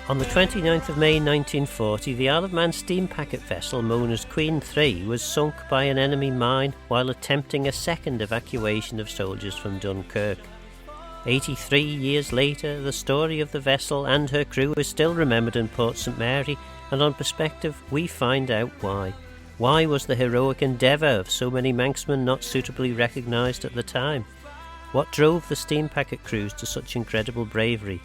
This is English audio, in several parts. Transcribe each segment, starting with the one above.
On the 29th of May 1940, the Isle of Man steam packet vessel known as Queen 3 was sunk by an enemy mine while attempting a second evacuation of soldiers from Dunkirk. 83 years later, the story of the vessel and her crew is still remembered in Port St Mary, and on Perspective we find out why. Why was the heroic endeavour of so many Manxmen not suitably recognised at the time? What drove the steam packet crews to such incredible bravery?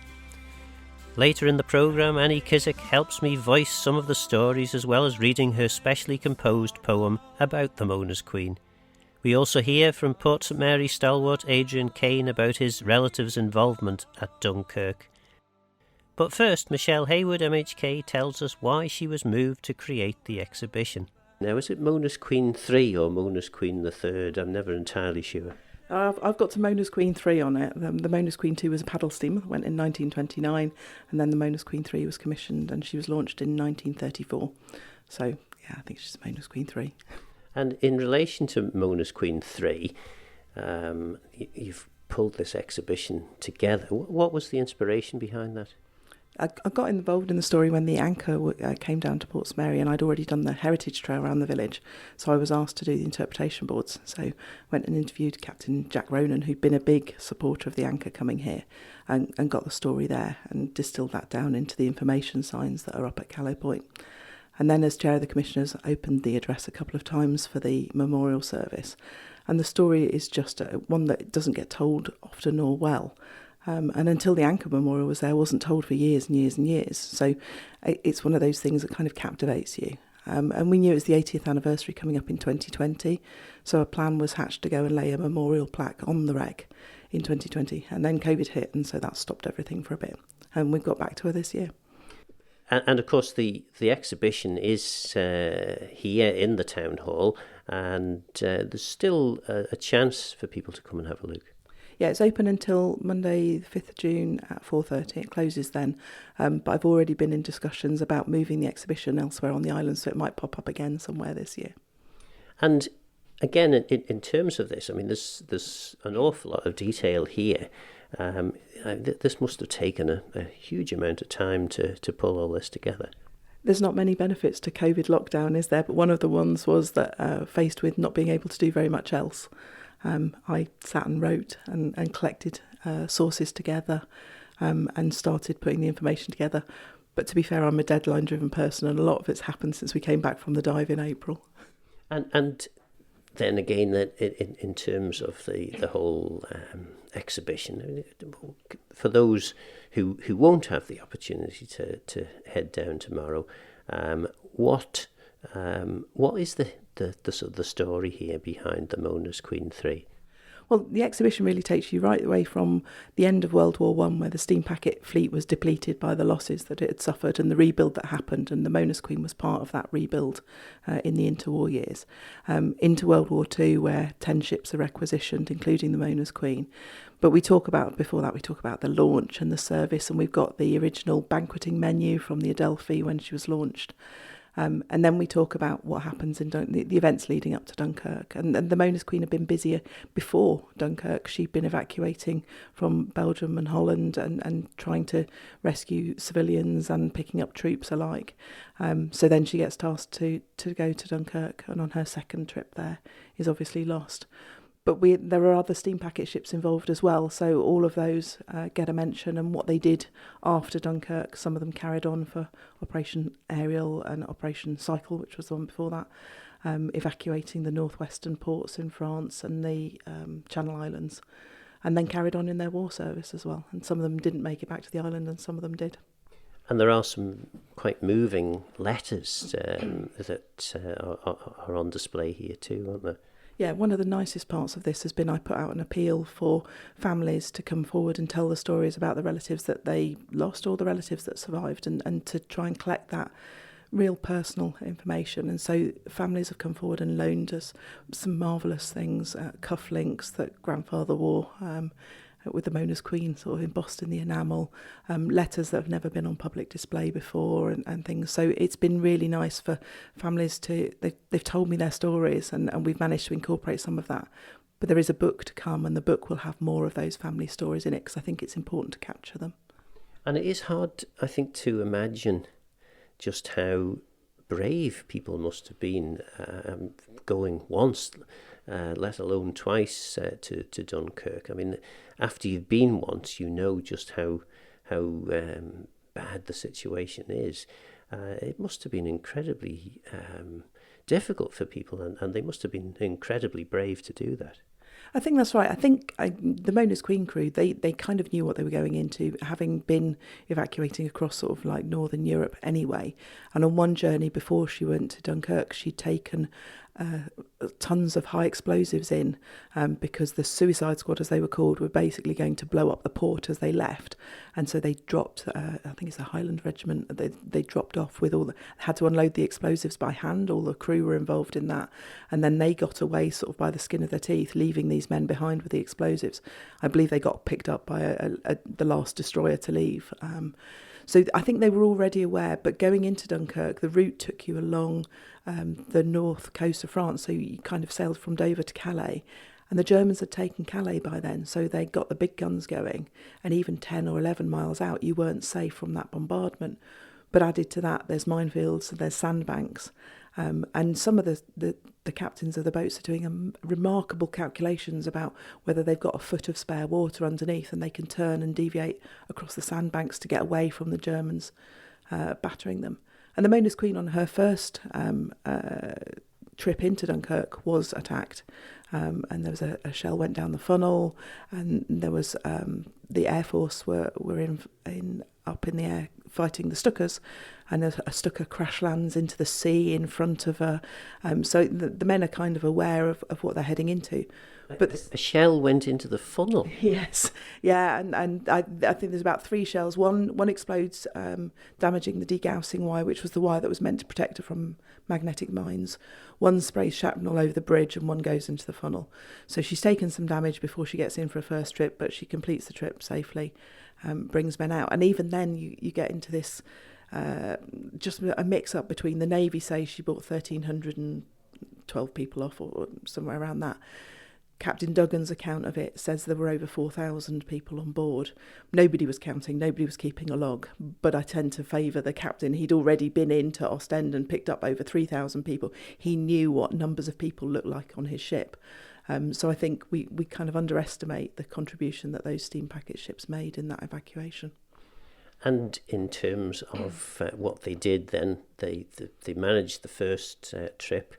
Later in the programme, Annie Kissack helps me voice some of the stories as well as reading her specially composed poem about the Mona's Queen. We also hear from Port St Mary stalwart Adrian Kane about his relatives' involvement at Dunkirk. But first, Michelle Hayward, MHK, tells us why she was moved to create the exhibition. Now, is it Mona's Queen 3 or Mona's Queen the 3rd? I'm never entirely sure. I've got to Mona's Queen 3 on it. The Mona's Queen 2 was a paddle steamer, went in 1929, and then the Mona's Queen 3 was commissioned and she was launched in 1934. So, yeah, I think she's Mona's Queen 3. And in relation to Mona's Queen 3, you've pulled this exhibition together. What was the inspiration behind that? I got involved in the story when the anchor came down to Port St Mary, and I'd already done the heritage trail around the village, so I was asked to do the interpretation boards. So went and interviewed Captain Jack Ronan, who'd been a big supporter of the anchor coming here, and got the story there and distilled that down into the information signs that are up at Callow Point. And then as chair of the commissioners, opened the address a couple of times for the memorial service. And the story is just one that doesn't get told often or well. And until the Anchor Memorial was there, wasn't told for years and years and years. So it's one of those things that kind of captivates you. And we knew it was the 80th anniversary coming up in 2020. So a plan was hatched to go and lay a memorial plaque on the wreck in 2020. And then COVID hit, and so that stopped everything for a bit. And we've got back to her this year. And of course, the exhibition is here in the town hall, and there's still a chance for people to come and have a look. Yeah, it's open until Monday, the 5th of June at 4:30. It closes then. But I've already been in discussions about moving the exhibition elsewhere on the island, so it might pop up again somewhere this year. And again, in terms of this, I mean, there's an awful lot of detail here. This must have taken a huge amount of time to pull all this together. There's not many benefits to COVID lockdown, is there? But one of the ones was that faced with not being able to do very much else, I sat and wrote and collected sources together and started putting the information together. But to be fair, I'm a deadline-driven person, and a lot of it's happened since we came back from the dive in April. And then again, in terms of the whole exhibition, for those who won't have the opportunity to head down tomorrow, what is the sort of the story here behind the Mona's Queen 3? Well, the exhibition really takes you right away from the end of World War I, where the steam packet fleet was depleted by the losses that it had suffered and the rebuild that happened, and the Mona's Queen was part of that rebuild in the interwar years, into World War II, where 10 ships are requisitioned, including the Mona's Queen. But before that we talk about the launch and the service, and we've got the original banqueting menu from the Adelphi when she was launched. And then we talk about what happens in the events leading up to Dunkirk. And the Mona's Queen had been busier before Dunkirk. She'd been evacuating from Belgium and Holland and trying to rescue civilians and picking up troops alike. So then she gets tasked to go to Dunkirk, and on her second trip there is obviously lost. But there are other steam packet ships involved as well, so all of those get a mention, and what they did after Dunkirk. Some of them carried on for Operation Ariel and Operation Cycle, which was the one before that, evacuating the northwestern ports in France and the Channel Islands, and then carried on in their war service as well. And some of them didn't make it back to the island, and some of them did. And there are some quite moving letters that are on display here too, aren't there? Yeah, one of the nicest parts of this has been I put out an appeal for families to come forward and tell the stories about the relatives that they lost or the relatives that survived, and to try and collect that real personal information. And so families have come forward and loaned us some marvellous things, cufflinks that grandfather wore with the Mona's Queen sort of embossed in the enamel, letters that have never been on public display before, and things. So it's been really nice for families they've told me their stories, and we've managed to incorporate some of that. But there is a book to come, and the book will have more of those family stories in it, because I think it's important to capture them. And it is hard, I think, to imagine just how brave people must have been going once, let alone twice, to Dunkirk. I mean, after you've been once, you know just how bad the situation is. It must have been incredibly difficult for people, and they must have been incredibly brave to do that. I think that's right. I think the Mona's Queen crew, they kind of knew what they were going into, having been evacuating across sort of like Northern Europe anyway. And on one journey before she went to Dunkirk, she'd taken tons of high explosives in because the suicide squad, as they were called, were basically going to blow up the port as they left. And so they dropped, I think it's a Highland regiment, they dropped off with had to unload the explosives by hand. All the crew were involved in that. And then they got away sort of by the skin of their teeth, leaving these men behind with the explosives. I believe they got picked up by the last destroyer to leave. So I think they were already aware, but going into Dunkirk, the route took you along the north coast of France, so you kind of sailed from Dover to Calais, and the Germans had taken Calais by then, so they got the big guns going, and even 10 or 11 miles out, you weren't safe from that bombardment. But added to that, there's minefields, there's sandbanks, and some of the captains of the boats are doing remarkable calculations about whether they've got a foot of spare water underneath and they can turn and deviate across the sandbanks to get away from the Germans battering them. And the Mona's Queen, on her first trip into Dunkirk, was attacked. And there was a shell went down the funnel, and there was the Air Force were up in the air fighting the Stukas, and a Stuka crash lands into the sea in front of her. So the men are kind of aware of what they're heading into. But a shell went into the funnel. Yes, yeah, and I think there's about 3 shells. One explodes, damaging the degaussing wire, which was the wire that was meant to protect her from magnetic mines. One sprays shrapnel over the bridge, and one goes into the funnel. So she's taken some damage before she gets in for a first trip, but she completes the trip safely, brings men out. And even then, you get into this just a mix-up between the Navy says she brought 1,312 people off, or somewhere around that. Captain Duggan's account of it says there were over 4,000 people on board. Nobody was counting, nobody was keeping a log, but I tend to favour the captain. He'd already been into Ostend and picked up over 3,000 people. He knew what numbers of people looked like on his ship. So I think we kind of underestimate the contribution that those steam packet ships made in that evacuation. And in terms of what they did then, they managed the first trip.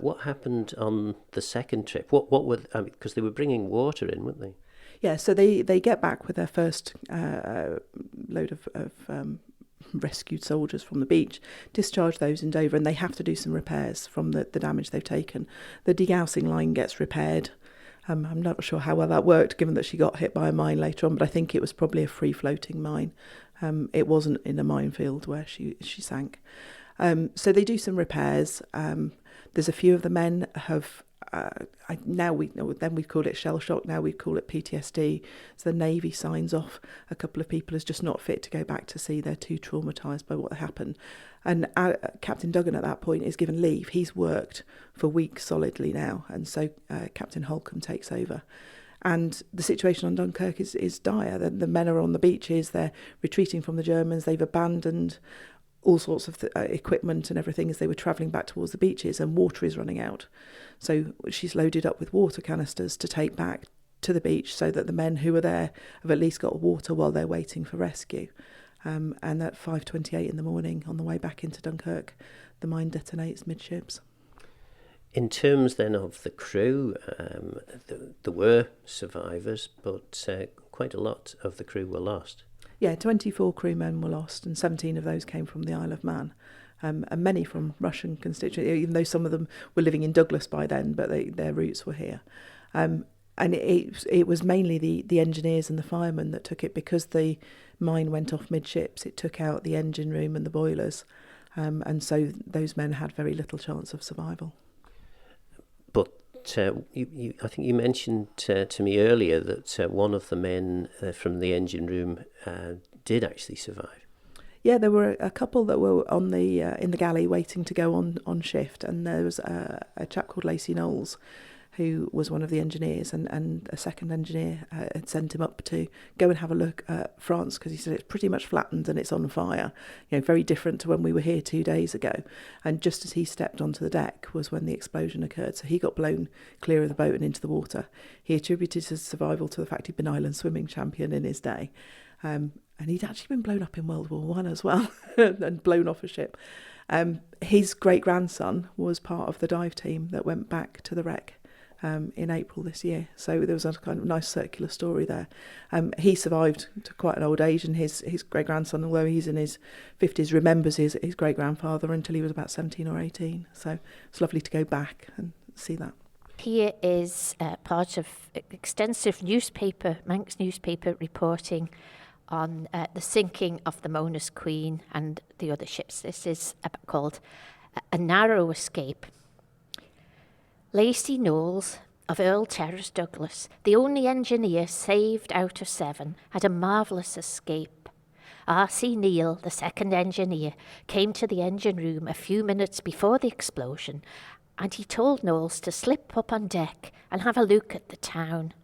What happened on the second trip? What were, because they were bringing water in, weren't they? Yeah, so they get back with their first load of rescued soldiers from the beach, discharge those in Dover, and they have to do some repairs from the damage they've taken. The degaussing line gets repaired. I'm not sure how well that worked, given that she got hit by a mine later on, but I think it was probably a free-floating mine. It wasn't in a minefield where she sank. So they do some repairs. There's a few of the men have, then we've called it shell shock, now we call it PTSD. So the Navy signs off a couple of people as just not fit to go back to sea. They're too traumatised by what happened. And Captain Duggan at that point is given leave. He's worked for weeks solidly now. And so Captain Holcomb takes over. And the situation on Dunkirk is dire. The men are on the beaches, they're retreating from the Germans, they've abandoned all sorts of equipment and everything as they were travelling back towards the beaches, and water is running out. So she's loaded up with water canisters to take back to the beach so that the men who are there have at least got water while they're waiting for rescue. And at 5:28 in the morning, on the way back into Dunkirk, the mine detonates midships. In terms then of the crew, there were survivors, but quite a lot of the crew were lost. Yeah, 24 crewmen were lost, and 17 of those came from the Isle of Man, and many from Russian constituents, even though some of them were living in Douglas by then, but their roots were here. And it was mainly the engineers and the firemen that took it, because the mine went off midships. It took out the engine room and the boilers, and so those men had very little chance of survival. But I think you mentioned to me earlier that one of the men from the engine room did actually survive. Yeah, there were a couple that were on the in the galley waiting to go on shift, and there was a chap called Lacey Knowles who was one of the engineers, and a second engineer had sent him up to go and have a look at France, because he said it's pretty much flattened and it's on fire, very different to when we were here 2 days ago. And just as he stepped onto the deck was when the explosion occurred. So he got blown clear of the boat and into the water. He attributed his survival to the fact he'd been island swimming champion in his day. And he'd actually been blown up in World War I as well and blown off a ship. His great-grandson was part of the dive team that went back to the wreck in April this year. So there was a kind of nice circular story there. He survived to quite an old age, and his great-grandson, although he's in his 50s, remembers his great-grandfather until he was about 17 or 18. So it's lovely to go back and see that. Here is part of extensive Manx newspaper reporting on the sinking of the Mona's Queen and the other ships. This is called A Narrow Escape. Lacey Knowles of Earl Terrace Douglas, the only engineer saved out of 7, had a marvellous escape. R.C. Neal, the second engineer, came to the engine room a few minutes before the explosion, and he told Knowles to slip up on deck and have a look at the town.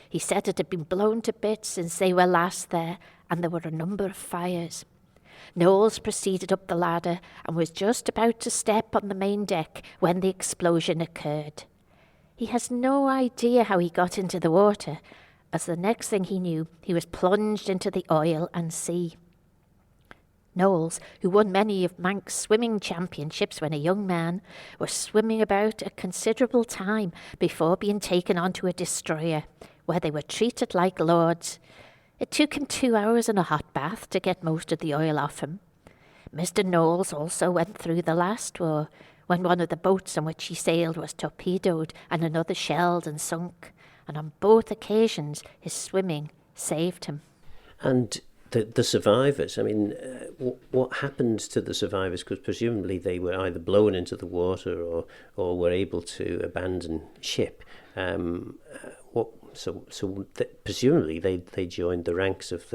He said it had been blown to bits since they were last there, and there were a number of fires. Knowles proceeded up the ladder and was just about to step on the main deck when the explosion occurred. He has no idea how he got into the water, as the next thing he knew, he was plunged into the oil and sea. Knowles, who won many of Manx swimming championships when a young man, was swimming about a considerable time before being taken onto a destroyer, where they were treated like lords. It took him 2 hours in a hot bath to get most of the oil off him. Mr. Knowles also went through the last war, when one of the boats on which he sailed was torpedoed and another shelled and sunk, and on both occasions his swimming saved him. And the survivors, I mean, what happened to the survivors? Because presumably they were either blown into the water or were able to abandon ship. Presumably they joined the ranks of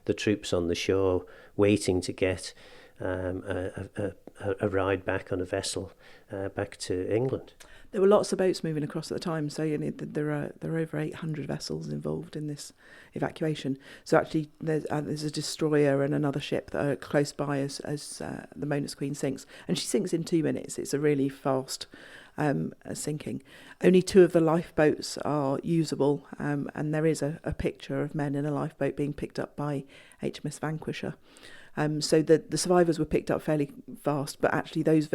the troops on the shore, waiting to get a ride back on a vessel back to England. There were lots of boats moving across at the time, so there are over 800 vessels involved in this evacuation. So actually, there's a destroyer and another ship that are close by as the Mona's Queen sinks, and she sinks in 2 minutes. It's a really fast sinking. Only 2 of the lifeboats are usable, and there is a picture of men in a lifeboat being picked up by HMS Vanquisher. So the survivors were picked up fairly fast, but actually those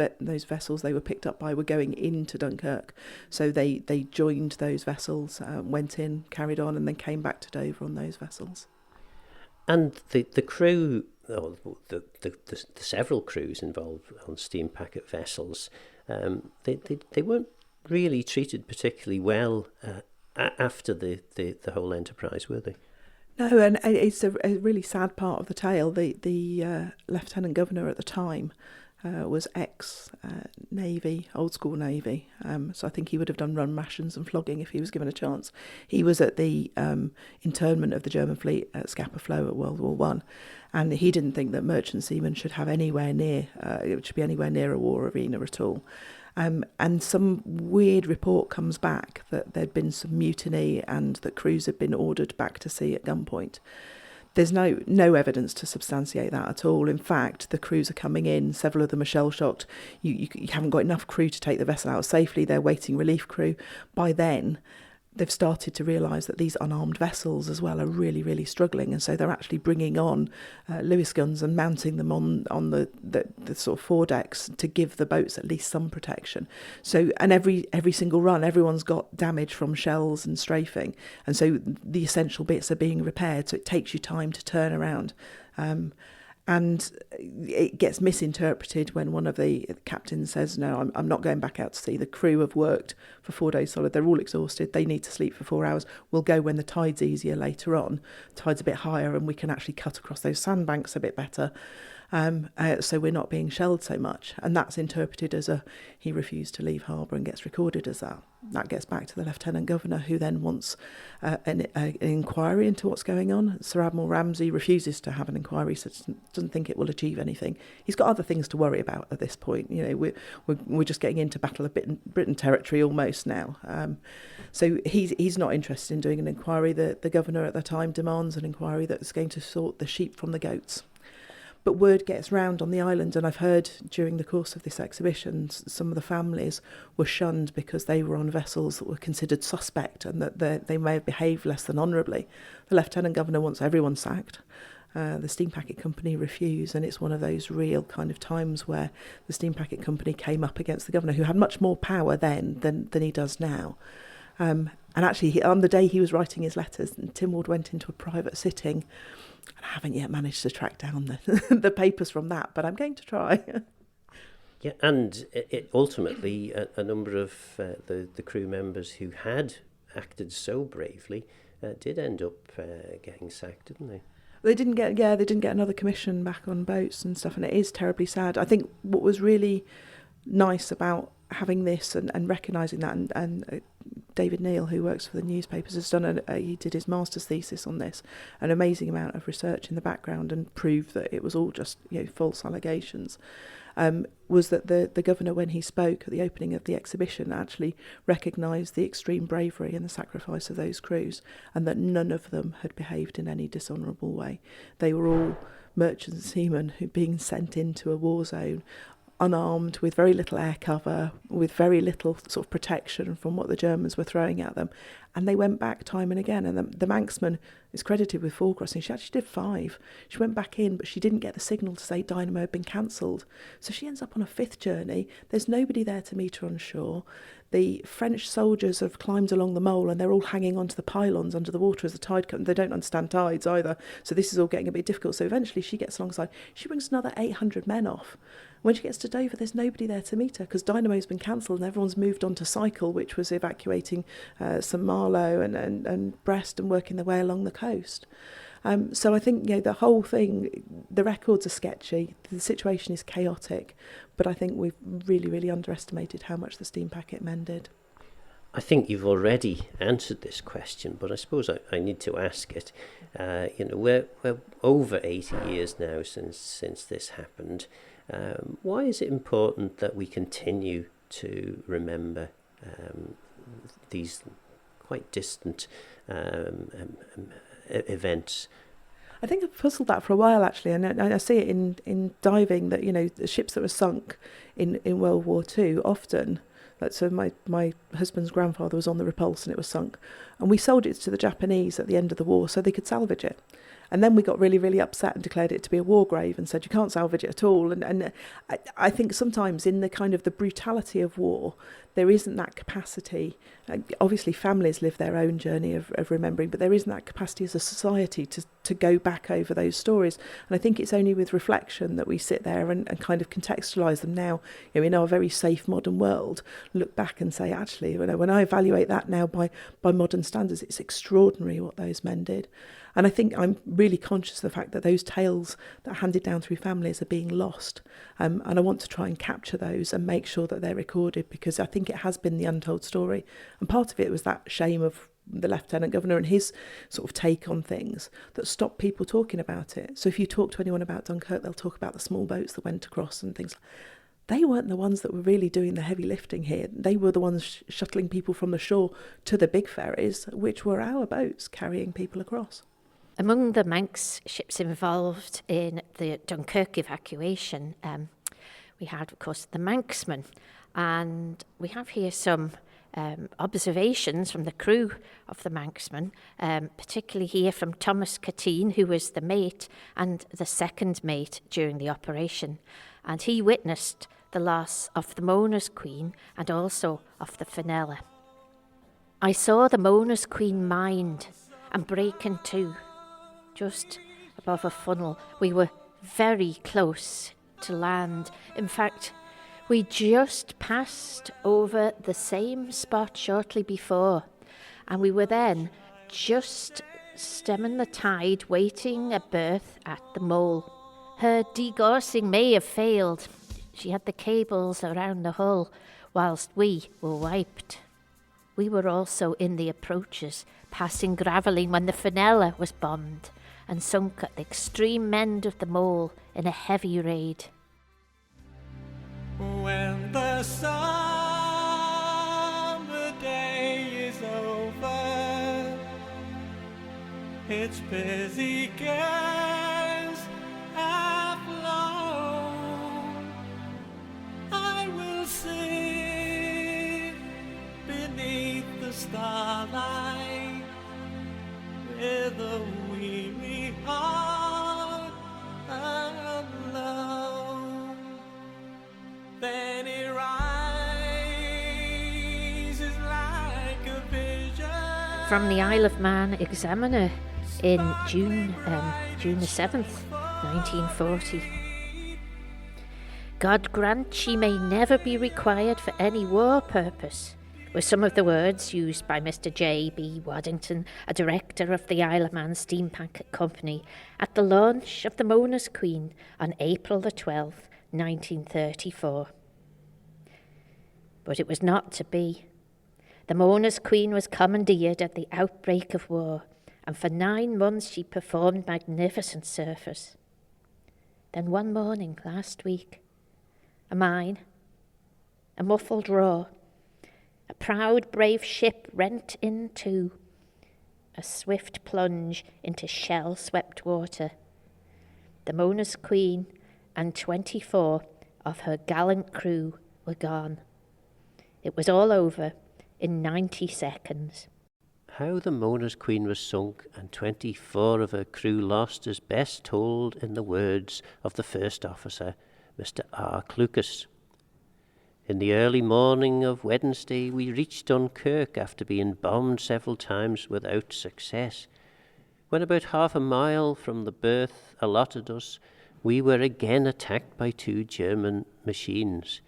vessels they were picked up by were going into Dunkirk. So they joined those vessels, went in, carried on, and then came back to Dover on those vessels. And the crew, the several crews involved on steam packet vessels, they weren't really treated particularly well after the whole enterprise, were they? No, and it's a really sad part of the tale. The Lieutenant Governor at the time was ex-Navy, old school Navy, so I think he would have done run rations and flogging if he was given a chance. He was at the internment of the German fleet at Scapa Flow at World War I, and he didn't think that merchant seamen should be anywhere near a war arena at all. And some weird report comes back that there'd been some mutiny and that crews had been ordered back to sea at gunpoint. There's no evidence to substantiate that at all. In fact, the crews are coming in, several of them are shell-shocked. You haven't got enough crew to take the vessel out safely. They're waiting relief crew. By then, they've started to realise that these unarmed vessels as well are really, really struggling, and so they're actually bringing on Lewis guns and mounting them on the sort of foredecks to give the boats at least some protection. So, and every single run, everyone's got damage from shells and strafing, and so the essential bits are being repaired, so it takes you time to turn around. And it gets misinterpreted when one of the captains says, no, I'm not going back out to sea. The crew have worked for 4 days solid. They're all exhausted. They need to sleep for 4 hours. We'll go when the tide's easier later on. The tide's a bit higher and we can actually cut across those sandbanks a bit better. so we're not being shelled so much. And that's interpreted as he refused to leave harbour and gets recorded as that. That gets back to the Lieutenant Governor, who then wants an inquiry into what's going on. Sir Admiral Ramsay refuses to have an inquiry, so doesn't think it will achieve anything. He's got other things to worry about at this point. We're just getting into Battle of Britain territory almost now. So he's not interested in doing an inquiry. The Governor at the time demands an inquiry that's going to sort the sheep from the goats. But word gets round on the island, and I've heard during the course of this exhibition some of the families were shunned because they were on vessels that were considered suspect and that they may have behaved less than honourably. The Lieutenant Governor wants everyone sacked. The Steam Packet Company refuse, and it's one of those real kind of times where the Steam Packet Company came up against the Governor, who had much more power then than he does now. And actually, on the day he was writing his letters, Tynwald went into a private sitting. And I haven't yet managed to track down the papers from that, but I'm going to try. Yeah, and it ultimately, a number of the crew members who had acted so bravely did end up getting sacked, didn't they? They didn't get another commission back on boats and stuff, and it is terribly sad. I think what was really nice about having this and recognising that, and David Neal, who works for the newspapers, has done he did his master's thesis on this, an amazing amount of research in the background, and proved that it was all just false allegations. Was that the Governor, when he spoke at the opening of the exhibition, actually recognised the extreme bravery and the sacrifice of those crews, and that none of them had behaved in any dishonourable way. They were all merchant seamen who being sent into a war zone unarmed, with very little air cover, with very little sort of protection from what the Germans were throwing at them. And they went back time and again. And the Manxmen is credited with 4 crossings. She actually did 5. She went back in, but she didn't get the signal to say Dynamo had been cancelled. So she ends up on a 5th journey. There's nobody there to meet her on shore. The French soldiers have climbed along the mole and they're all hanging onto the pylons under the water as the tide comes. They don't understand tides either. So this is all getting a bit difficult. So eventually she gets alongside. She brings another 800 men off. When she gets to Dover, there's nobody there to meet her because Dynamo's been cancelled and everyone's moved on to Cycle, which was evacuating St Marlow and Brest and working their way along the coast. So I think the whole thing, the records are sketchy, the situation is chaotic, but I think we've really, really underestimated how much the Steam Packet men did. I think you've already answered this question, but I suppose I need to ask it. We're over 80 years now since this happened. Why is it important that we continue to remember these quite distant events? I think I've puzzled that for a while, actually, and I see it in diving that the ships that were sunk in World War II often. So my husband's grandfather was on the Repulse and it was sunk, and we sold it to the Japanese at the end of the war so they could salvage it. And then we got really, really upset and declared it to be a war grave and said you can't salvage it at all. And I think sometimes in the kind of the brutality of war, there isn't that capacity. Obviously, families live their own journey of remembering, but there isn't that capacity as a society to go back over those stories. And I think it's only with reflection that we sit there and kind of contextualise them now, in our very safe modern world, look back and say, actually, when I evaluate that now by modern standards, it's extraordinary what those men did. And I think I'm really conscious of the fact that those tales that are handed down through families are being lost. And I want to try and capture those and make sure that they're recorded, because I think it has been the untold story. And part of it was that shame of the Lieutenant Governor and his sort of take on things that stopped people talking about it. So if you talk to anyone about Dunkirk, they'll talk about the small boats that went across and things. They weren't the ones that were really doing the heavy lifting here. They were the ones shuttling people from the shore to the big ferries, which were our boats carrying people across. Among the Manx ships involved in the Dunkirk evacuation, we had, of course, the Manxmen. And we have here some observations from the crew of the Manxmen, particularly here from Thomas Catine, who was the mate and the second mate during the operation. And he witnessed the loss of the Mona's Queen and also of the Fenella. I saw the Mona's Queen mined and break in two. Just above a funnel. We were very close to land. In fact, we just passed over the same spot shortly before, and we were then just stemming the tide, waiting a berth at the mole. Her degaussing may have failed. She had the cables around the hull, whilst we were wiped. We were also in the approaches, passing Gravelling when the Fenella was bombed, and sunk at the extreme end of the mole in a heavy raid. When the summer day is over, its busy cares have flown, I will sing beneath the starlight with a weary heart alone. Then it rises like a vision. From the Isle of Man Examiner in June the 7th, 1940. God grant she may never be required for any war purpose, were some of the words used by Mr. J.B. Waddington, a director of the Isle of Man Steam Packet Company, at the launch of the Mona's Queen on April the 12th, 1934. But it was not to be. The Mona's Queen was commandeered at the outbreak of war, and for 9 months she performed magnificent service. Then one morning last week, a mine, a muffled roar, a proud, brave ship rent in two, a swift plunge into shell-swept water. The Mona's Queen and 24 of her gallant crew were gone. It was all over in 90 seconds. How the Mona's Queen was sunk and 24 of her crew lost is best told in the words of the first officer, Mr. R. Clucas. In the early morning of Wednesday, we reached Dunkirk after being bombed several times without success. When about half a mile from the berth allotted us, we were again attacked by 2 German machines.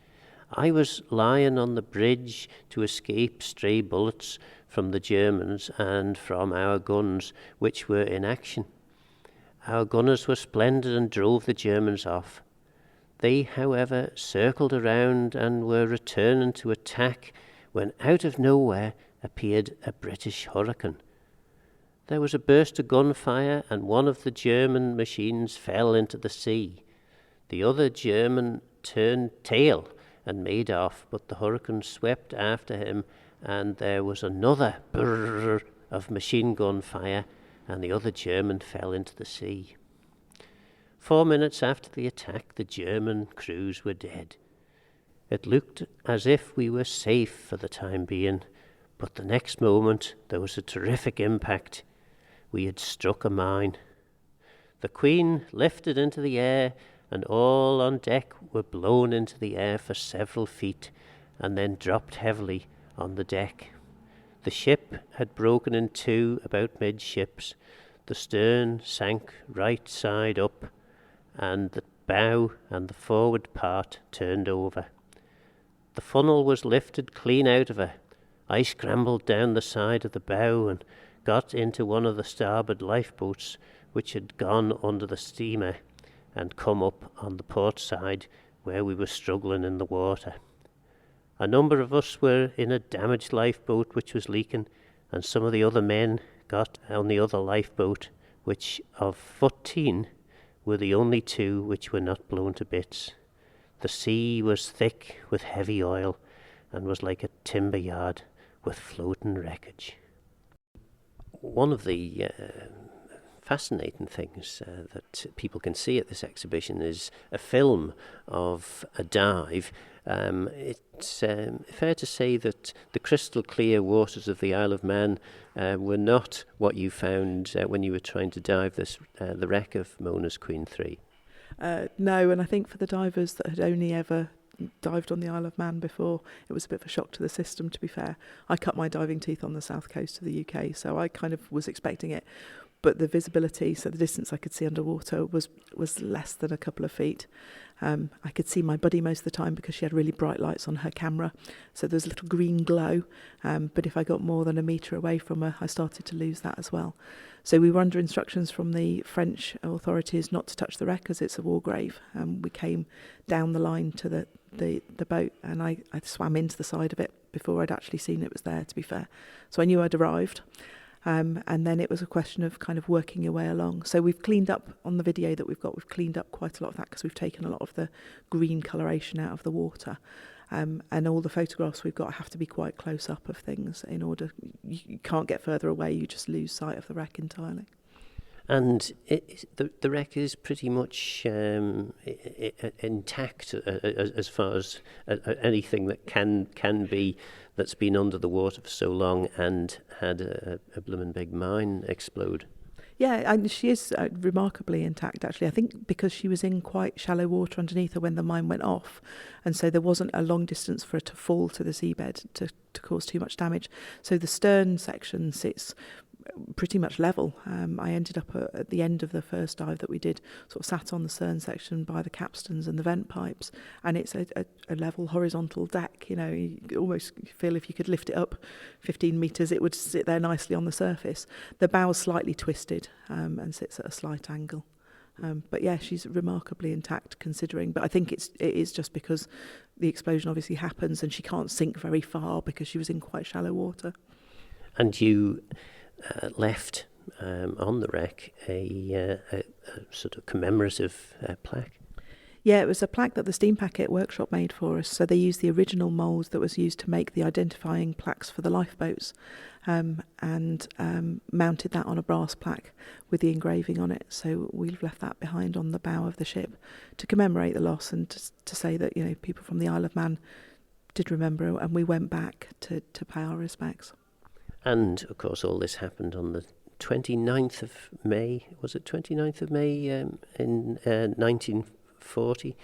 I was lying on the bridge to escape stray bullets from the Germans and from our guns, which were in action. Our gunners were splendid and drove the Germans off. They, however, circled around and were returning to attack when out of nowhere appeared a British Hurricane. There was a burst of gunfire and one of the German machines fell into the sea. The other German turned tail and made off, but the Hurricane swept after him and there was another brrr of machine gun fire and the other German fell into the sea. 4 minutes after the attack, the German crews were dead. It looked as if we were safe for the time being, but the next moment there was a terrific impact. We had struck a mine. The Queen lifted into the air and all on deck were blown into the air for several feet and then dropped heavily on the deck. The ship had broken in two about midships. The stern sank right side up and the bow and the forward part turned over. The funnel was lifted clean out of her. I scrambled down the side of the bow and got into one of the starboard lifeboats which had gone under the steamer and come up on the port side where we were struggling in the water. A number of us were in a damaged lifeboat which was leaking, and some of the other men got on the other lifeboat, which of 14 were the only 2 which were not blown to bits. The sea was thick with heavy oil and was like a timber yard with floating wreckage. One of the fascinating things that people can see at this exhibition is a film of a dive. It's fair to say that the crystal clear waters of the Isle of Man were not what you found when you were trying to dive the wreck of Mona's Queen 3. No, and I think for the divers that had only ever dived on the Isle of Man before, it was a bit of a shock to the system, to be fair. I cut my diving teeth on the south coast of the UK, so I kind of was expecting it. but the visibility, so the distance I could see underwater was less than a couple of feet. I could see my buddy most of the time because she had really bright lights on her camera, so there was a little green glow, but if I got more than a metre away from her, I started to lose that as well. So we were under instructions from the French authorities not to touch the wreck as it's a war grave. We came down the line to the boat, and I swam into the side of it before I'd actually seen it was there, to be fair. So I knew I'd arrived. And then it was a question of kind of working your way along. So we've cleaned up on the video that we've cleaned up quite a lot of that because we've taken a lot of the green coloration out of the water. And all the photographs we've got have to be quite close up of things in order, you can't get further away, you just lose sight of the wreck entirely. And the wreck is pretty much intact as far as anything that can be, that's been under the water for so long and had a bloomin' big mine explode. Yeah, and she is remarkably intact, actually. I think because she was in quite shallow water underneath her when the mine went off, and so there wasn't a long distance for her to fall to the seabed to cause too much damage. So the stern section sits pretty much level. I ended up at the end of the first dive that we did, sort of sat on the stern section by the capstans and the vent pipes, and it's a level horizontal deck. You know, you almost feel if you could lift it up 15 metres, it would sit there nicely on the surface. The bow's slightly twisted and sits at a slight angle. But yeah, she's remarkably intact considering. But I think it is just because the explosion obviously happens and she can't sink very far because she was in quite shallow water. And you left on the wreck a sort of commemorative plaque. Yeah, it was a plaque that the Steam Packet workshop made for us. So they used the original mould that was used to make the identifying plaques for the lifeboats, and mounted that on a brass plaque with the engraving on it. So we've left that behind on the bow of the ship to commemorate the loss and to say that, you know, people from the Isle of Man did remember, and we went back to pay our respects. And, of course, all this happened on the 29th of May. Was it 29th of May in 1940?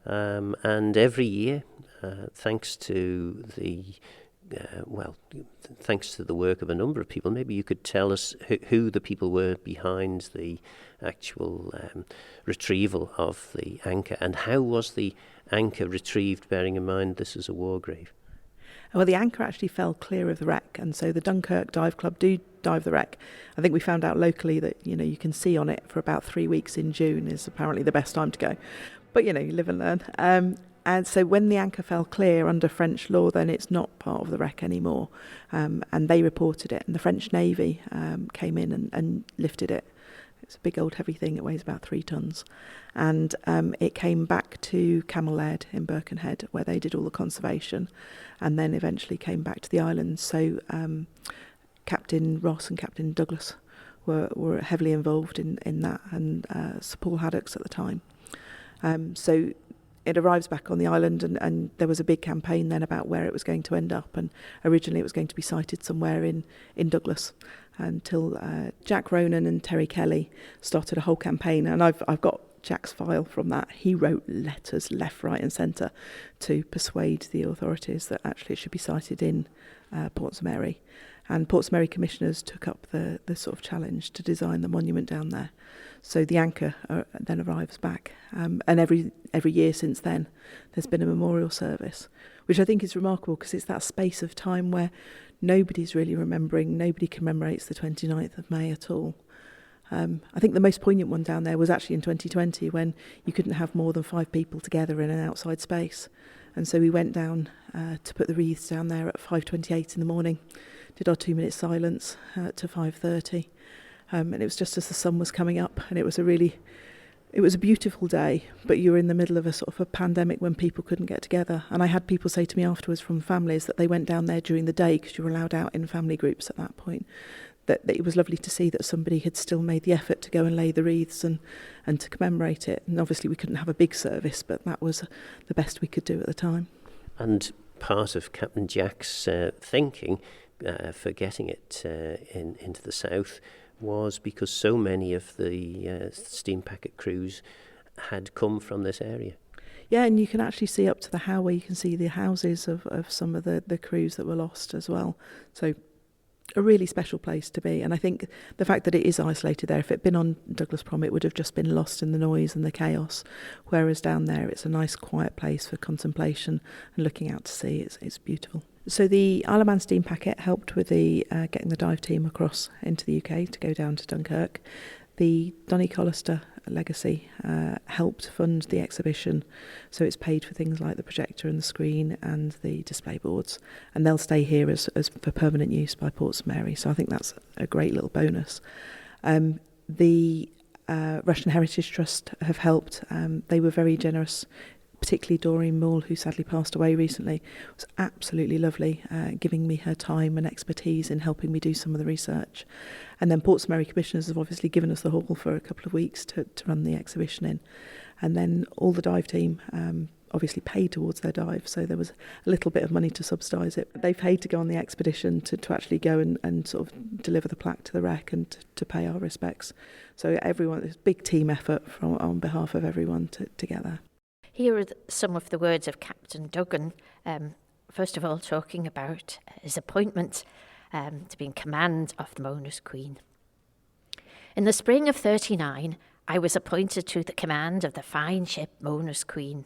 And every year, thanks to the work of a number of people, maybe you could tell us who the people were behind the actual retrieval of the anchor, and how was the anchor retrieved, bearing in mind this is a war grave? Well, the anchor actually fell clear of the wreck, and so the Dunkirk Dive Club do dive the wreck. I think we found out locally that, you know, you can see on it for about 3 weeks in June is apparently the best time to go. But, you know, you live and learn. And so when the anchor fell clear under French law, then it's not part of the wreck anymore. And they reported it, and the French Navy came in and lifted it. It's a big old heavy thing. It weighs about 3 tons. And it came back to Camel Laird in Birkenhead, where they did all the conservation, and then eventually came back to the island. So Captain Ross and Captain Douglas were heavily involved in that, and Sir Paul Haddocks at the time. So it arrives back on the island, and there was a big campaign then about where it was going to end up, and originally it was going to be sited somewhere in Douglas, until Jack Ronan and Terry Kelly started a whole campaign, and I've got Jack's file from that. He wrote letters left, right and centre to persuade the authorities that actually it should be sited in Portsmouth, and Portsmouth commissioners took up the sort of challenge to design the monument down there. So the anchor then arrives back, and every year since then there's been a memorial service, which I think is remarkable because it's that space of time where nobody's really remembering, nobody commemorates the 29th of May at all. I think the most poignant one down there was actually in 2020 when you couldn't have more than 5 people together in an outside space. And so we went down to put the wreaths down there at 5:28 in the morning, did our 2-minute silence to 5:30. And it was just as the sun was coming up, and it was a beautiful day, but you were in the middle of a sort of a pandemic when people couldn't get together. And I had people say to me afterwards from families that they went down there during the day because you were allowed out in family groups at that point, that it was lovely to see that somebody had still made the effort to go and lay the wreaths and to commemorate it. And obviously we couldn't have a big service, but that was the best we could do at the time. And part of Captain Jack's thinking for getting it into the south was because so many of the steam packet crews had come from this area. Yeah, and you can actually see up to the How, where you can see the houses of some of the crews that were lost as well. So a really special place to be. And I think the fact that it is isolated there, if it had been on Douglas Prom, it would have just been lost in the noise and the chaos, whereas down there it's a nice quiet place for contemplation and looking out to sea. It's beautiful. So the Isle of Man steam packet helped with the getting the dive team across into the UK to go down to Dunkirk. The Donny Collister legacy helped fund the exhibition, so it's paid for things like the projector and the screen and the display boards, and they'll stay here as for permanent use by Ports Mary, so I think that's a great little bonus. The Russian Heritage Trust have helped. They were very generous, particularly Doreen Moore, who sadly passed away recently, was absolutely lovely, giving me her time and expertise in helping me do some of the research. And then Ports Mary Commissioners have obviously given us the hall for a couple of weeks to run the exhibition in. And then all the dive team obviously paid towards their dive, so there was a little bit of money to subsidise it. They paid to go on the expedition to actually go and sort of deliver the plaque to the wreck and to pay our respects. So everyone, it's a big team effort on behalf of everyone to get there. Here are some of the words of Captain Duggan, first of all talking about his appointment to be in command of the Mona's Queen. In the spring of 39, I was appointed to the command of the fine ship Mona's Queen.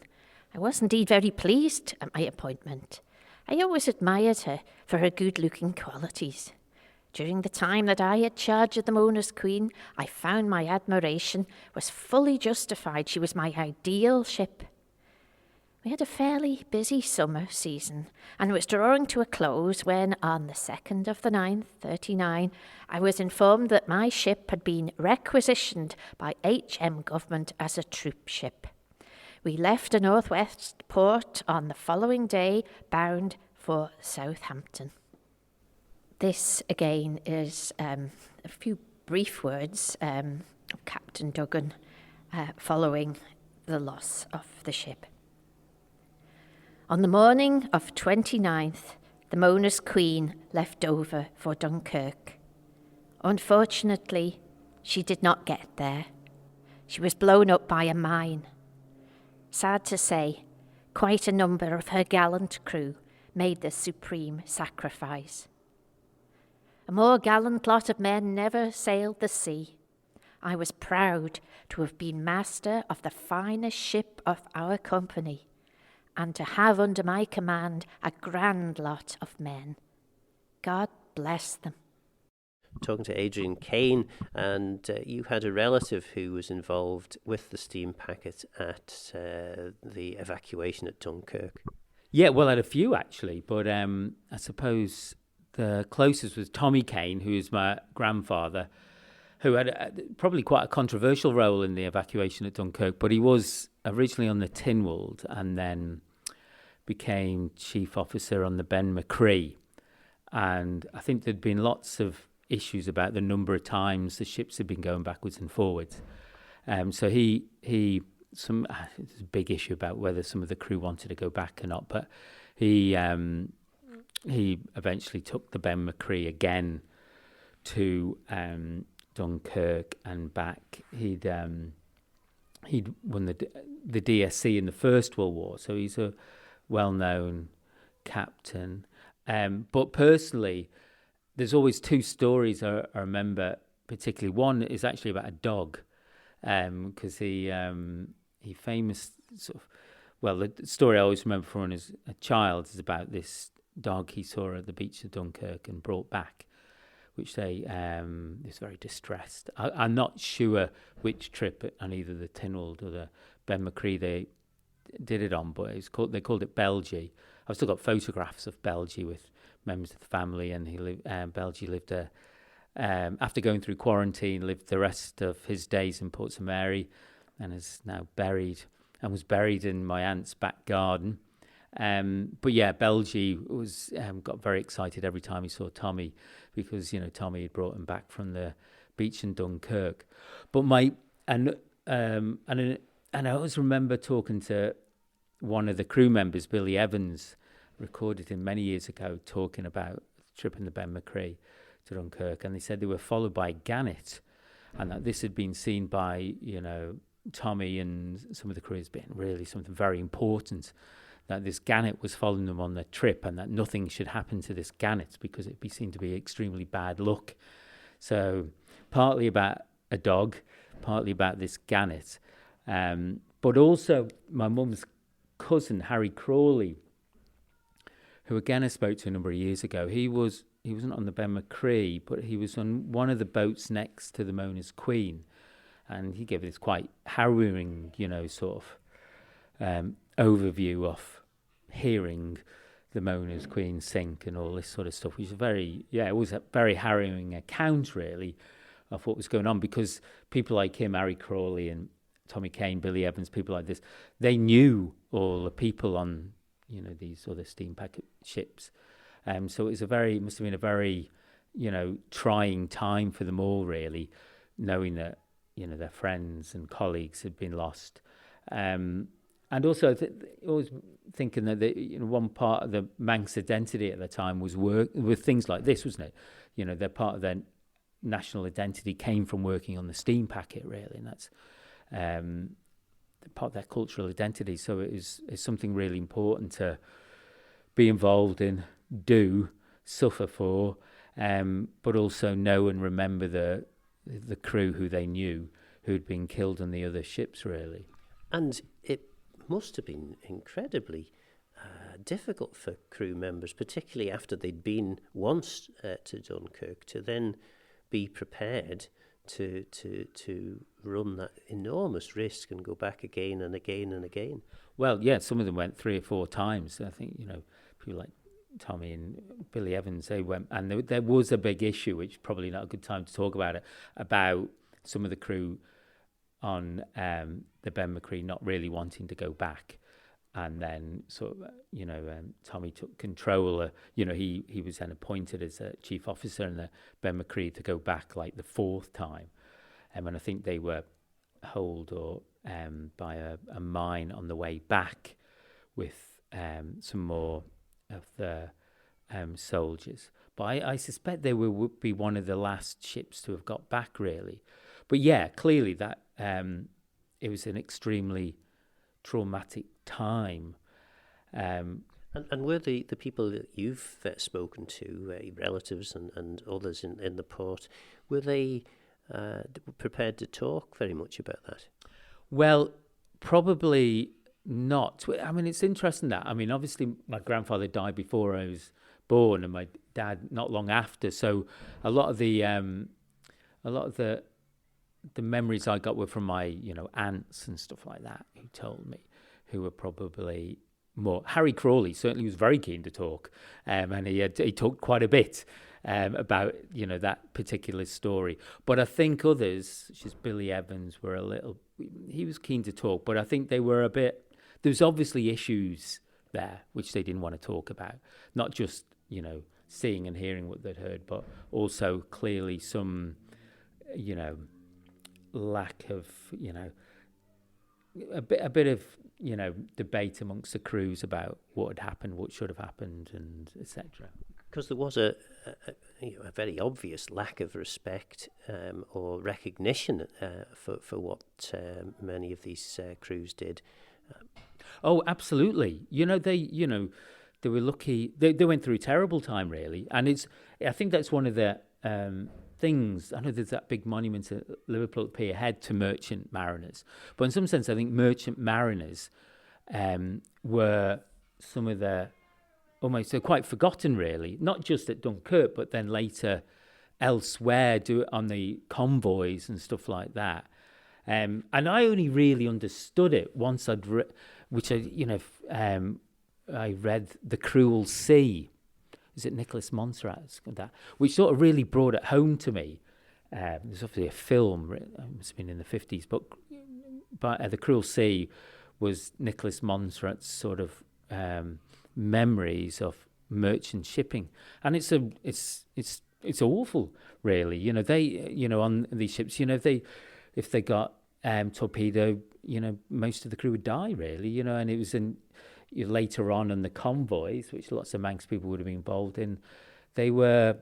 I was indeed very pleased at my appointment. I always admired her for her good-looking qualities. During the time that I had charge of the Mona's Queen, I found my admiration was fully justified. She was my ideal ship. We had a fairly busy summer season and was drawing to a close when, on the 2nd of the 9th, 39, I was informed that my ship had been requisitioned by HM Government as a troop ship. We left a northwest port on the following day, bound for Southampton. This, again, is a few brief words of Captain Duggan following the loss of the ship. On the morning of 29th, the Mona's Queen left Dover for Dunkirk. Unfortunately, she did not get there. She was blown up by a mine. Sad to say, quite a number of her gallant crew made the supreme sacrifice. A more gallant lot of men never sailed the sea. I was proud to have been master of the finest ship of our company, and to have under my command a grand lot of men. God bless them. Talking to Adrian Kane, and you had a relative who was involved with the steam packet at the evacuation at Dunkirk. Yeah, well, I had a few actually, but I suppose the closest was Tommy Kane, who is my grandfather, who had probably quite a controversial role in the evacuation at Dunkirk, but he was originally on the Tynwald and then became chief officer on the Ben Macree. And I think there'd been lots of issues about the number of times the ships had been going backwards and forwards. So there's a big issue about whether some of the crew wanted to go back or not, but he eventually took the Ben Macree again to Dunkirk and back. He'd won the DSC in the First World War, so he's a well-known captain. But personally, there's always two stories I remember particularly. One is actually about a dog, because he famous sort of, well, the story I always remember from when I was a child is about this dog he saw at the beach of Dunkirk and brought back, which they is very distressed. I'm not sure which trip on either the Tynwald or the Ben Macree they did it on, but they called it Belgie. I've still got photographs of Belgie with members of the family, and Belgie lived after going through quarantine, lived the rest of his days in Ports Mary, and is now buried in my aunt's back garden. But yeah, Belgie was got very excited every time he saw Tommy, because Tommy had brought him back from the beach in Dunkirk. But and I always remember talking to one of the crew members, Billy Evans, recorded him many years ago, talking about the trip in the Ben Macree to Dunkirk, and they said they were followed by Gannet, and that this had been seen by Tommy and some of the crew as being really something very important, that this gannet was following them on their trip, and that nothing should happen to this gannet because it'd be seen to be extremely bad luck. So partly about a dog, partly about this gannet, but also my mum's cousin Harry Crawley, who again I spoke to a number of years ago. He wasn't on the Ben Macree, but he was on one of the boats next to the Mona's Queen, and he gave this quite harrowing, sort of overview of hearing the Mona's Queen sink and all this sort of stuff, which is it was a very harrowing account, really, of what was going on, because people like him, Harry Crawley and Tommy Kane, Billy Evans, people like this, they knew all the people on, these other steam packet ships. So it must have been a very, trying time for them all, really, knowing that, their friends and colleagues had been lost. And also, always thinking that one part of the Manx identity at the time was work with things like this, wasn't it? Their part of their national identity came from working on the steam packet, really, and that's part of their cultural identity. So it's something really important to be involved in, suffer for, but also know and remember the crew who they knew, who'd been killed on the other ships, really. And it must have been incredibly difficult for crew members, particularly after they'd been once to Dunkirk, to then be prepared to run that enormous risk and go back again and again and again. Well, yeah, some of them went 3 or 4 times. I think, people like Tommy and Billy Evans, they went, and there was a big issue, which is probably not a good time to talk about it, about some of the crew on the Ben Macree not really wanting to go back. And then Tommy took control. He was then appointed as a chief officer in the Ben Macree to go back like the 4th time. And I think they were holed by a mine on the way back with some more of the soldiers. But I suspect they would be one of the last ships to have got back, really. But yeah, clearly that it was an extremely traumatic time. And were the people that you've spoken to, relatives and others in the port, were they prepared to talk very much about that? Well, probably not. I mean, it's interesting that. I mean, obviously, my grandfather died before I was born, and my dad not long after. So a lot of the memories I got were from my aunts and stuff like that, who told me, who were probably more. Harry Crawley certainly was very keen to talk, and he talked quite a bit about that particular story. But I think others, such as Billy Evans, were a little. He was keen to talk, but I think they were a bit. There's obviously issues there which they didn't want to talk about, not just seeing and hearing what they'd heard, but also clearly some lack of a bit of debate amongst the crews about what had happened, what should have happened, and etc. Because there was a very obvious lack of respect or recognition for what many of these crews did. Oh, absolutely. They were lucky. They went through a terrible time, really, and I think that's one of the things. I know there's that big monument at Liverpool at Pier Head to merchant mariners, but in some sense, I think merchant mariners were some of the almost quite forgotten, really. Not just at Dunkirk, but then later elsewhere, do it on the convoys and stuff like that. And I only really understood it once I read The Cruel Sea. Is it Nicholas Montserrat's that? Which sort of really brought it home to me. There's obviously a film, it must have been in the 50s, but The Cruel Sea was Nicholas Montserrat's sort of memories of merchant shipping, and it's awful, really. They on these ships, if they got torpedoed, most of the crew would die, really. And it was later on in the convoys, which lots of Manx people would have been involved in, they were,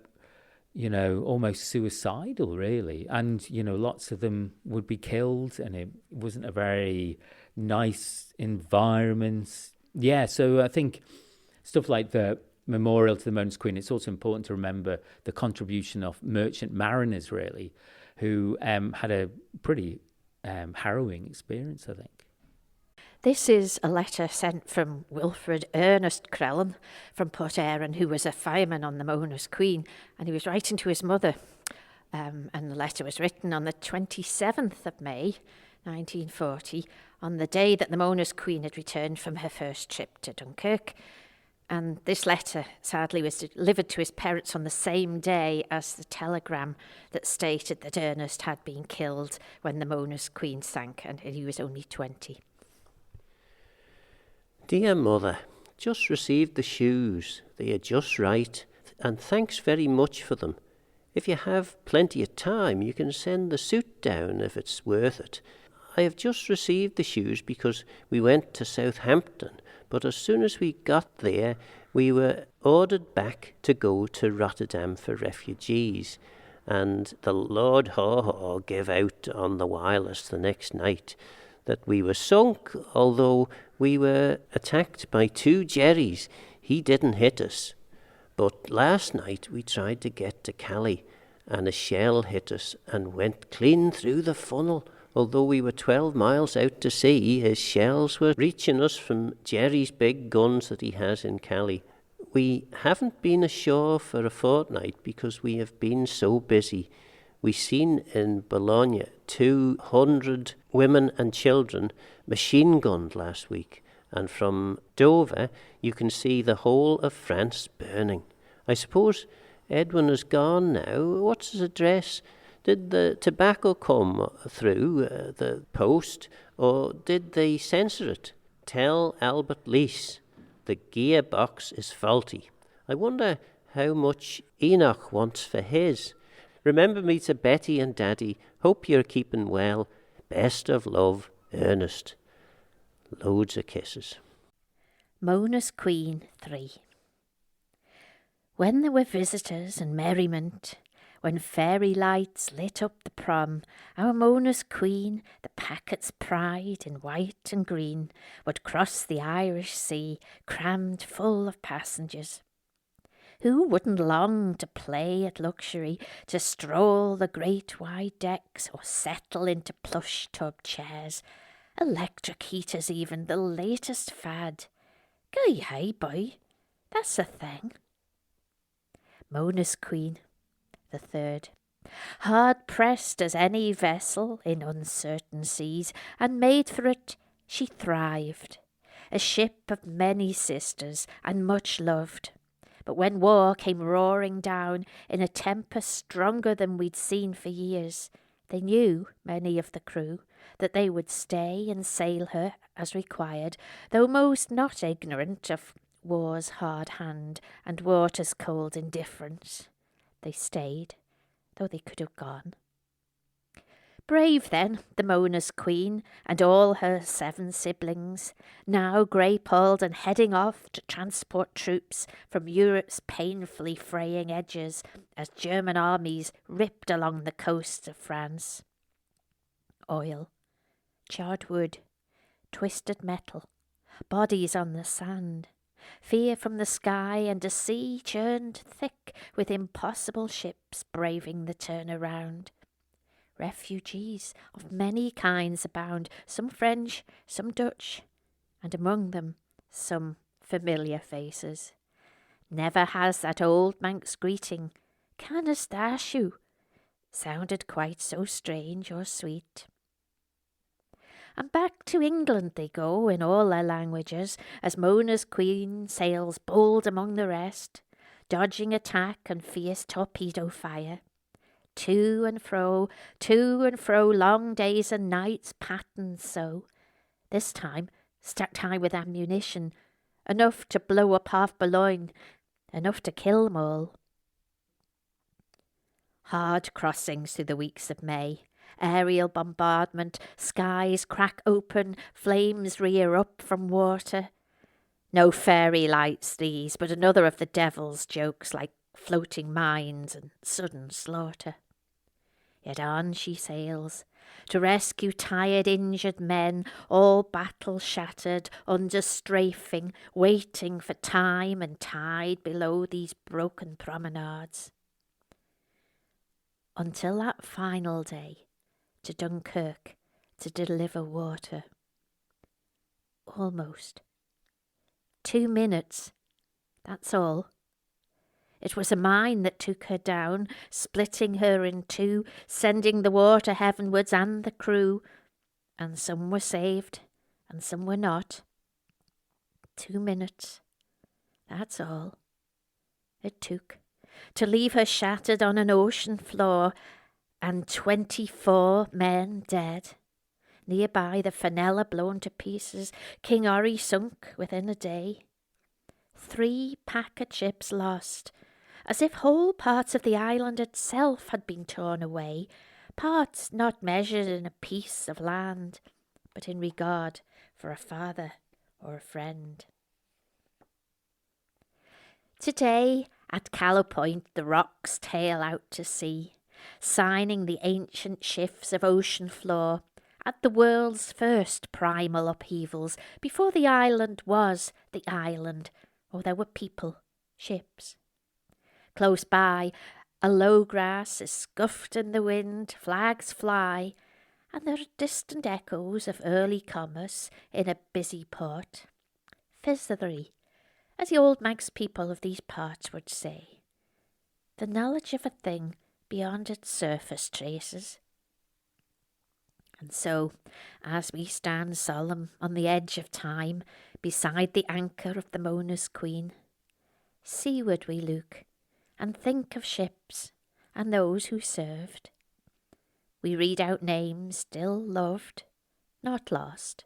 almost suicidal, really. And, lots of them would be killed, and it wasn't a very nice environment. Yeah, so I think stuff like the memorial to the Mona's Queen, it's also important to remember the contribution of merchant mariners, really, who had a pretty harrowing experience, I think. This is a letter sent from Wilfred Ernest Crellin from Port Erin, who was a fireman on the Mona's Queen, and he was writing to his mother. And the letter was written on the 27th of May, 1940, on the day that the Mona's Queen had returned from her first trip to Dunkirk. And this letter, sadly, was delivered to his parents on the same day as the telegram that stated that Ernest had been killed when the Mona's Queen sank, and he was only 20. Dear Mother, just received the shoes. They are just right, and thanks very much for them. If you have plenty of time, you can send the suit down if it's worth it. I have just received the shoes because we went to Southampton, but as soon as we got there, we were ordered back to go to Rotterdam for refugees, and the Lord Haw gave out on the wireless the next night that we were sunk, although we were attacked by 2 Jerrys. He didn't hit us. But last night we tried to get to Calais, and a shell hit us and went clean through the funnel. Although we were 12 miles out to sea, his shells were reaching us from Jerry's big guns that he has in Calais. We haven't been ashore for a fortnight because we have been so busy. We seen in Bologna 200 women and children machine gunned last week, and from Dover you can see the whole of France burning. I suppose Edwin is gone now. What's his address? Did the tobacco come through the post, or did they censor it? Tell Albert Lees the gearbox is faulty. I wonder how much Enoch wants for his. Remember me to Betty and Daddy. Hope you're keeping well. Best of love, Ernest. Loads of kisses. Mona's Queen 3. When there were visitors and merriment, when fairy lights lit up the prom, our Mona's Queen, the packet's pride in white and green, would cross the Irish Sea, crammed full of passengers. Who wouldn't long to play at luxury, to stroll the great wide decks, or settle into plush tub chairs, electric heaters even, the latest fad? Guy hey, boy, that's a thing. Mona's Queen, the 3rd. Hard pressed as any vessel in uncertain seas, and made for it she thrived, a ship of many sisters and much loved. But when war came roaring down in a tempest stronger than we'd seen for years, they knew, many of the crew, that they would stay and sail her as required, though most not ignorant of war's hard hand and water's cold indifference. They stayed, though they could have gone. Brave then, the Mona's Queen, and all her 7 siblings, now grey-polled and heading off to transport troops from Europe's painfully fraying edges as German armies ripped along the coasts of France. Oil, charred wood, twisted metal, bodies on the sand, fear from the sky, and a sea churned thick with impossible ships braving the turnaround. Refugees of many kinds abound, some French, some Dutch, and among them some familiar faces. Never has that old Manx greeting, "Canastashu," sounded quite so strange or sweet. And back to England they go in all their languages, as Mona's Queen sails bold among the rest, dodging attack and fierce torpedo fire. To and fro, long days and nights patterned so. This time, stacked high with ammunition, enough to blow up half Boulogne, enough to kill 'em all. Hard crossings through the weeks of May, aerial bombardment, skies crack open, flames rear up from water. No fairy lights these, but another of the devil's jokes like floating mines and sudden slaughter. Yet on she sails, to rescue tired, injured men, all battle-shattered, under strafing, waiting for time and tide below these broken promenades. Until that final day, to Dunkirk, to deliver water. Almost. 2 minutes, that's all. It was a mine that took her down, splitting her in two, sending the water heavenwards and the crew, and some were saved, and some were not. 2 minutes, that's all. It took to leave her shattered on an ocean floor, and 24 men dead. Nearby, the Fenella blown to pieces, King Orry sunk within a day. 3 packet ships lost, as if whole parts of the island itself had been torn away, parts not measured in a piece of land, but in regard for a father or a friend. Today, at Callow Point, the rocks tail out to sea, signing the ancient shifts of ocean floor at the world's first primal upheavals, before the island was the island, or there were people, ships. Close by, a low grass is scuffed in the wind, flags fly, and there are distant echoes of early commerce in a busy port. Fizzlery, as the old Manx people of these parts would say. The knowledge of a thing beyond its surface traces. And so, as we stand solemn on the edge of time, beside the anchor of the Mona's Queen, seaward we look, and think of ships and those who served. We read out names still loved, not lost,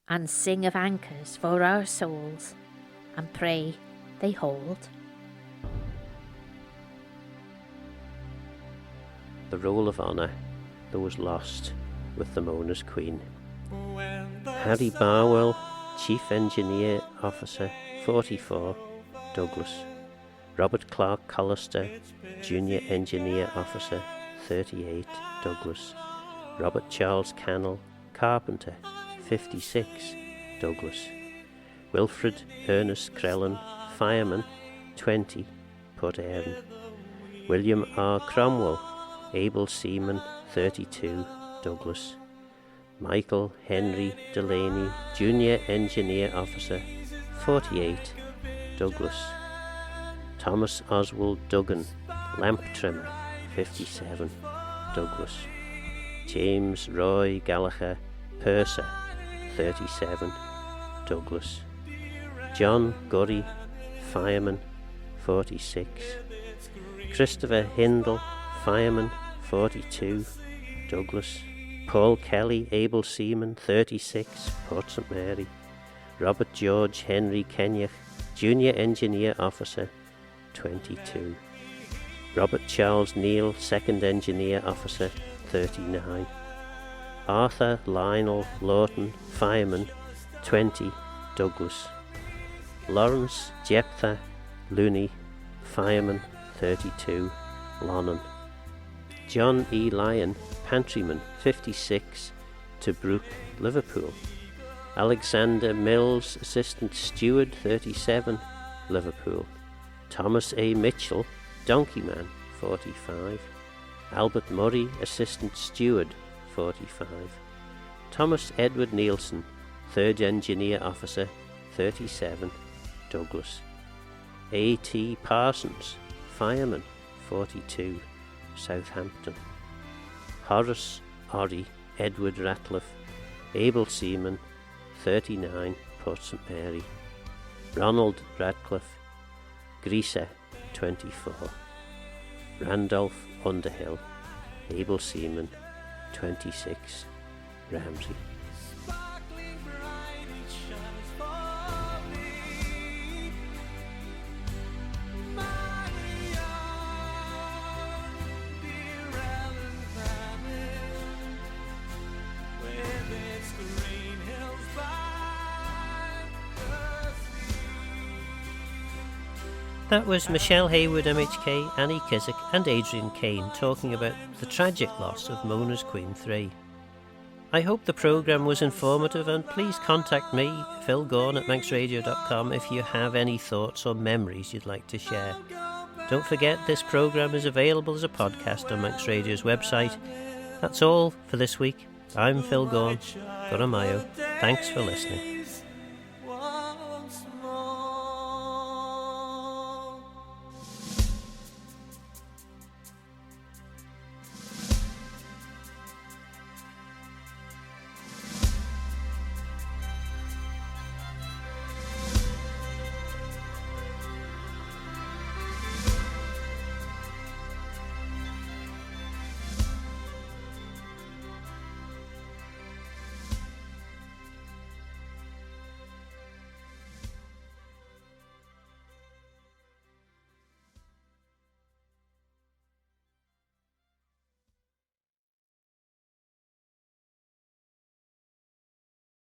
and sing of anchors for our souls, and pray they hold. The roll of honour, those lost with the Mona's Queen. Harry Barwell, Chief Engineer Officer, 44, Douglas. Robert Clark Collister, Junior Engineer Officer, 38, Douglas. Robert Charles Cannell, Carpenter, 56, Douglas. Wilfred Ernest Crellin, Fireman, 20, Port Erin. William R. Cromwell, Able Seaman, 32, Douglas. Michael Henry Delaney, Junior Engineer Officer, 48, Douglas. Thomas Oswald Duggan, Lamp Trimmer, 57, Douglas. James Roy Gallagher, Purser, 37, Douglas. John Gurry, Fireman, 46. Christopher Hindle, Fireman, 42, Douglas. Paul Kelly, Able Seaman, 36, Port St Mary. Robert George Henry Kenyach, Junior Engineer Officer, 22. Robert Charles Neal, Second Engineer Officer, 39. Arthur Lionel Lawton, Fireman, 20, Douglas. Lawrence Jephthah Looney, Fireman, 32, Lonnon. John E. Lyon, Pantryman, 56, Tobruk, Liverpool. Alexander Mills, Assistant Steward, 37, Liverpool. Thomas A. Mitchell, Donkeyman, 45. Albert Murray, Assistant Steward, 45. Thomas Edward Nielsen, Third Engineer Officer, 37, Douglas. A. T. Parsons, Fireman, 42, Southampton. Horace Orry Edward Ratcliffe, Able Seaman, 39, Port St Mary. Ronald Radcliffe, Greaser, 24. Randolph Underhill, Able Seaman, 26, Ramsey. Sparkling bright, it shines for me. My young dear Ellen Famine, with its green hills by the sea. That was Michelle Hayward MHK, Annie Kissack and Adrian Kane talking about the tragic loss of Mona's Queen 3. I hope the programme was informative, and please contact me, Phil Gorn at manxradio.com, if you have any thoughts or memories you'd like to share. Don't forget, this programme is available as a podcast on Manx Radio's website. That's all for this week. I'm Phil Gorn. Goramayo. Thanks for listening.